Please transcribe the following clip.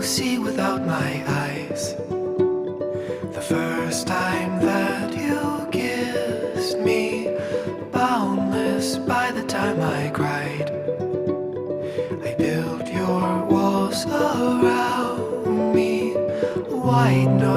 see without my eyes. The first time that you kissed me, boundless by the time I cried. I built your walls around me, white noise.